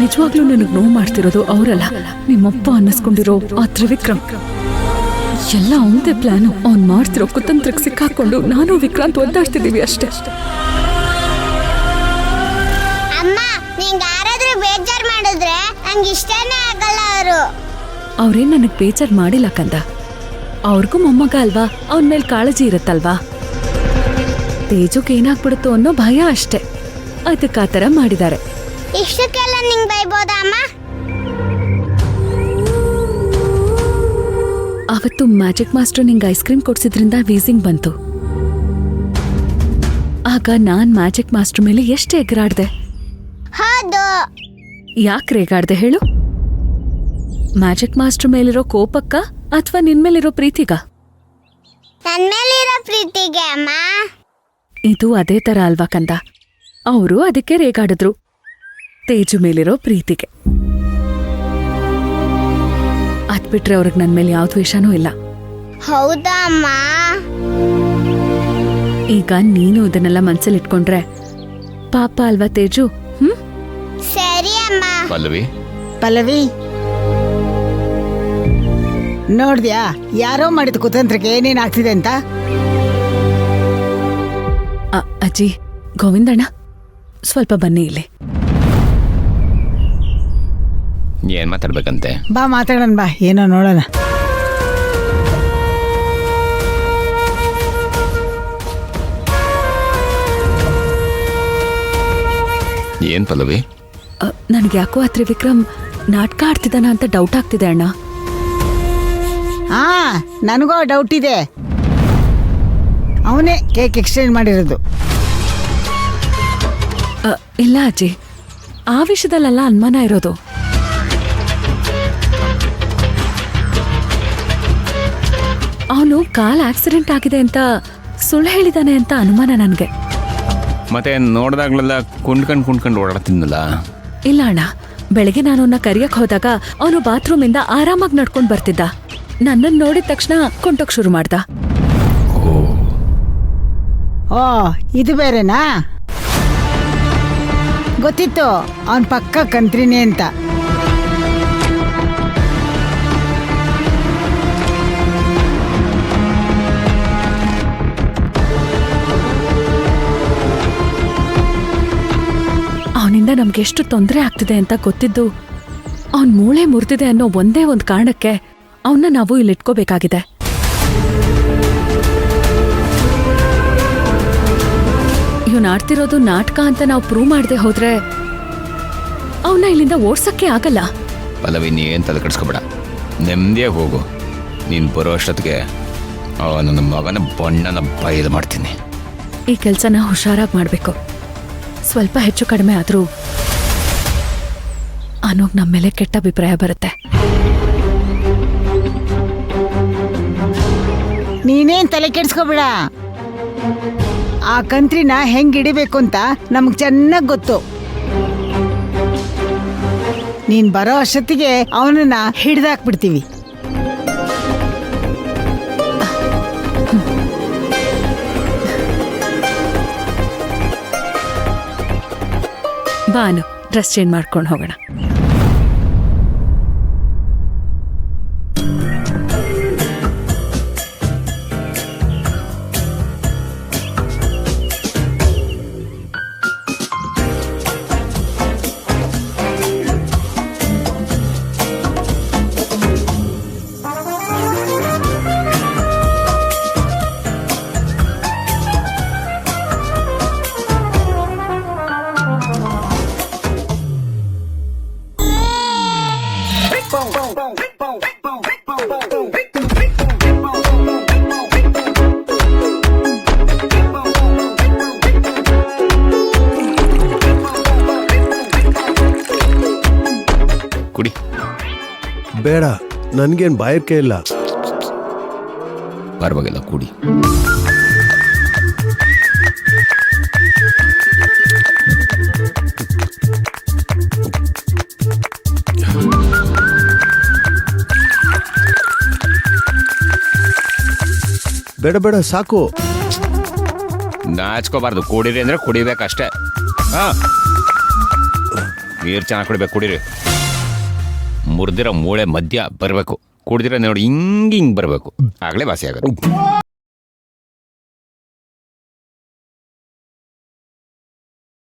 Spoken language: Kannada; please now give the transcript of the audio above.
ನಿಜವಾಗ್ಲೂ ನನಗೆ ನೋವು ಮಾಡ್ತಿರೋದು ಅವರಲ್ಲ, ನಿಮ್ಮಪ್ಪ ಅನ್ನಿಸ್ಕೊಂಡಿರೋ ಆ ತ್ರಿವಿಕ್ರಮ್. ಎಲ್ಲ ಅವನದೇ ಪ್ಲಾನು. ಅವ್ನು ಮಾಡ್ತಿರೋ ಕುತಂತ್ರಕ್ಕೆ ಸಿಕ್ಕಾಕೊಂಡು ನಾನು ವಿಕ್ರಾಂತ್ ಒದ್ದಾಡ್ತಿದ್ದೀವಿ ಅಷ್ಟೇ. ಅಮ್ಮ, ನಿಂಗೆ ಯಾರಾದ್ರೂ ಬೇಜಾರು ಮಾಡಿದ್ರೆ ನಂಗೆ ಇಷ್ಟನೇ ಆಗಲ್ಲ. ಅವ್ರೇನ್ ನನಗೆ ಬೇಜಾರು ಮಾಡಿಲ್ಲ ಕಂದ. ಅವ್ರಿಗೂ ಮೊಮ್ಮಗ ಅಲ್ವಾ, ಅವನ ಮೇಲೆ ಕಾಳಜಿ ಇರುತ್ತಲ್ವಾ. ತೇಜುಗೆ ಏನಾಗ್ಬಿಡುತ್ತೋ ಅನ್ನೋ ಭಯ ಅಷ್ಟೇ, ಅದಕ್ಕೆ ಆ ಥರ ಮಾಡಿದ್ದಾರೆ. ಇಷ್ಟಕ್ಕೆಲ್ಲ ನಿಂಗೆ ಬೈಬೋದಾ ಅಮ್ಮ? ಅವತ್ತು ಮ್ಯಾಜಿಕ್ ಮಾಸ್ಟರ್ ನಿಂಗೆ ಐಸ್ ಕ್ರೀಮ್ ಕೊಡ್ಸಿದ್ರಿಂದ ವೀಸಿಂಗ್ ಬಂತು. ಆಗ ನಾನ್ ಮ್ಯಾಜಿಕ್ ಮಾಸ್ಟರ್ ಮೇಲೆ ಎಷ್ಟು ಎಗರಾಡ್ದೆ. ಹೌದು. ಯಾಕೆ ರೇಗಾಡ್ದೆ ಹೇಳು? ಮ್ಯಾಜಿಕ್ ಮಾಸ್ಟರ್ ಮೇಲಿರೋ ಕೋಪಕ್ಕ ಅಥವಾ ನಿನ್ ಮೇಲಿರೋ ಪ್ರೀತಿಗ? ನನ್ ಮೇಲಿರೋ ಪ್ರೀತಿಗೆ ಅಮ್ಮ. ಇದು ಅದೇ ತರ ಅಲ್ವಾ ಕಂದ. ಅವರು ಅದಕ್ಕೆ ರೇಗಾಡಿದ್ರು, ತೇಜು ಮೇಲಿರೋ ಪ್ರೀತಿಗೆ. ಅದ್ಬಿಟ್ರೆ ಅವ್ರಿಗೆ ನನ್ ಮೇಲೆ ಯಾವ ದ್ವೇಷನೂ ಇಲ್ಲ. ಹೌದಾ ಅಮ್ಮ? ಈಗ ನೀನು ಇದನ್ನೆಲ್ಲ ಮನ್ಸಲ್ಲಿ ಇಟ್ಕೊಂಡ್ರೆ ಪಾಪ ಅಲ್ವಾ ತೇಜು? ಸರಿ ಅಮ್ಮ. ಪಲ್ಲವಿ, ನೋಡ್ದ್ಯಾ ಯಾರೋ ಮಾಡಿದ ಕುತಂತ್ರಕ್ಕೆ ಏನೇನಾಗ್ತಿದೆ ಅಂತ? ಅಜ್ಜಿ, ಗೋವಿಂದಣ್ಣ ಸ್ವಲ್ಪ ಬನ್ನಿ ಇಲ್ಲಿ. ಏನ್ ಮಾತಾಡ್ಬೇಕಂತೆ? ಬಾ ಮಾತಾಡೋಣ, ಬಾ ಏನೋ ನೋಡೋಣ. ಏನ್ ಪಲ್ಲವಿ? ನನ್ಗೆ ಯಾಕೋ ಆ ತ್ರಿವಿಕ್ರಮ್ ನಾಟಕ ಆಡ್ತಿದ್ದಾನ ಅಂತ ಡೌಟ್ ಆಗ್ತಿದೆ ಅಣ್ಣ. ಹಾ, ನನಗೂ ಡೌಟ್ ಇದೆ. ಅವನೇ ಕೇಕ್ ಎಕ್ಸ್ಚೇಂಜ್ ಮಾಡಿರೋದು. ಇಲ್ಲ ಅಜ್ಜಿ, ಆ ವಿಷಯದಲ್ಲೆಲ್ಲ ಅನುಮಾನ ಇರೋದು. ಅವನು ಕಾಲ್ ಆಕ್ಸಿಡೆಂಟ್ ಆಗಿದೆ ಅಂತ ಸುಳ್ಳು ಹೇಳಿದಾನೆ ಅಂತ ಅನುಮಾನ ನನಗೆ. ಮತ್ತೆ ನೋಡಿದಾಗ್ಲೆಲ್ಲ ಕುಂಡ್ಕೊಂಡು ಓಡಾಡ್ತಿದ್ನಲ್ಲ? ಇಲ್ಲ ಅಣ್ಣ, ಬೆಳಗ್ಗೆ ನಾನು ಅವನ್ನ ಕರಿಯಕ್ ಹೋದಾಗ ಅವನು ಬಾತ್ರೂಮಿಂದ ಆರಾಮಾಗಿ ನಡ್ಕೊಂಡು ಬರ್ತಿದ್ದ. ನನ್ನನ್ನು ನೋಡಿದ ತಕ್ಷಣ ಕುಂಟೋಕ್ ಶುರು ಮಾಡ್ದ. ಓ, ಇದು ಬೇರೆನಾ? ಗೊತ್ತಿತ್ತು ಅವನ್ ಪಕ್ಕ ಕಂತ್ರಿನೇ ಅಂತ. ಅವನಿಂದ ನಮ್ಗೆ ಎಷ್ಟು ತೊಂದರೆ ಆಗ್ತಿದೆ ಅಂತ ಗೊತ್ತಿದ್ದು ಅವನ್ ಮೂಳೆ ಮುರಿದಿದೆ ಅನ್ನೋ ಒಂದೇ ಒಂದು ಕಾರಣಕ್ಕೆ ಅವನ್ನ ನಾವು ಇಲ್ಲಿ ಇಟ್ಕೋಬೇಕಾಗಿದೆ. ಇವನ್ ಆಡ್ತಿರೋದು ನಾಟಕ ಅಂತ ನಾವು ಪ್ರೂವ್ ಮಾಡದೆ ಹೋದ್ರೆ ಅವನ್ನ ಇಲ್ಲಿಂದ ಓಡ್ಸಕ್ಕೆ ಆಗಲ್ಲ. ಪಲ್ಲವಿ, ನೀ ಏನ್ ತಲೆ ಕೆಡಿಸ್ಕೊಬೇಡ, ನೆಮ್ಮದಿಯಾಗಿ ಹೋಗು. ನೀನ್ ಬರೋ ಅಷ್ಟೊತ್ತಿಗೆ ನನ್ನ ಮಗನ ಬಣ್ಣನ ಬಯಲು ಮಾಡ್ತೀನಿ. ಈ ಕೆಲ್ಸನ ಹುಷಾರಾಗಿ ಮಾಡ್ಬೇಕು. ಸ್ವಲ್ಪ ಹೆಚ್ಚು ಕಡಿಮೆ ಆದ್ರೂ ಅನೋಗ್ ನಮ್ಮ ಮೇಲೆ ಕೆಟ್ಟ ಅಭಿಪ್ರಾಯ ಬರುತ್ತೆ. ನೀನೇನ್ ತಲೆ ಕೆಡ್ಸ್ಕೊಬೇಡ. ಆ ಕಂತ್ರಿನ ಹೆಂಗ್ ಹಿಡಿಬೇಕು ಅಂತ ನಮ್ಗ್ ಚೆನ್ನಾಗ್ ಗೊತ್ತು. ನೀನ್ ಬರೋ ಅಷ್ಟೊತ್ತಿಗೆ ಅವನನ್ನ ಹಿಡ್ದಾಕ್ಬಿಡ್ತೀವಿ. ಬಾನು, ಡ್ರೆಸ್ ಚೇಂಜ್ ಮಾಡ್ಕೊಂಡು ಹೋಗೋಣ. ಕುಡಿ. ಬೇಡ, ನನ್ಗೇನ್ ಬಾಯರ್ಕೆ ಇಲ್ಲ. ಪರವಾಗಿಲ್ಲ, ಕುಡಿ. ಬೇಡ ಬೇಡ, ಸಾಕು. ನಾಚ್ಕೋಬಾರ್ದು, ಕುಡೀರಿ ಅಂದ್ರೆ ಕುಡಿಬೇಕಷ್ಟೇ. ನೀರು ಚೆನ್ನಾಗಿ ಕುಡಿಬೇಕು, ಕುಡೀರಿ. ಮುರಿದಿರೋ ಮೂಳೆ ಮಧ್ಯ ಬರಬೇಕು, ಕುಡಿದಿರೋ ನೋಡಿ ಹಿಂಗೆ ಬರಬೇಕು, ಆಗಲೇ ವಾಸಿ ಆಗೋದು.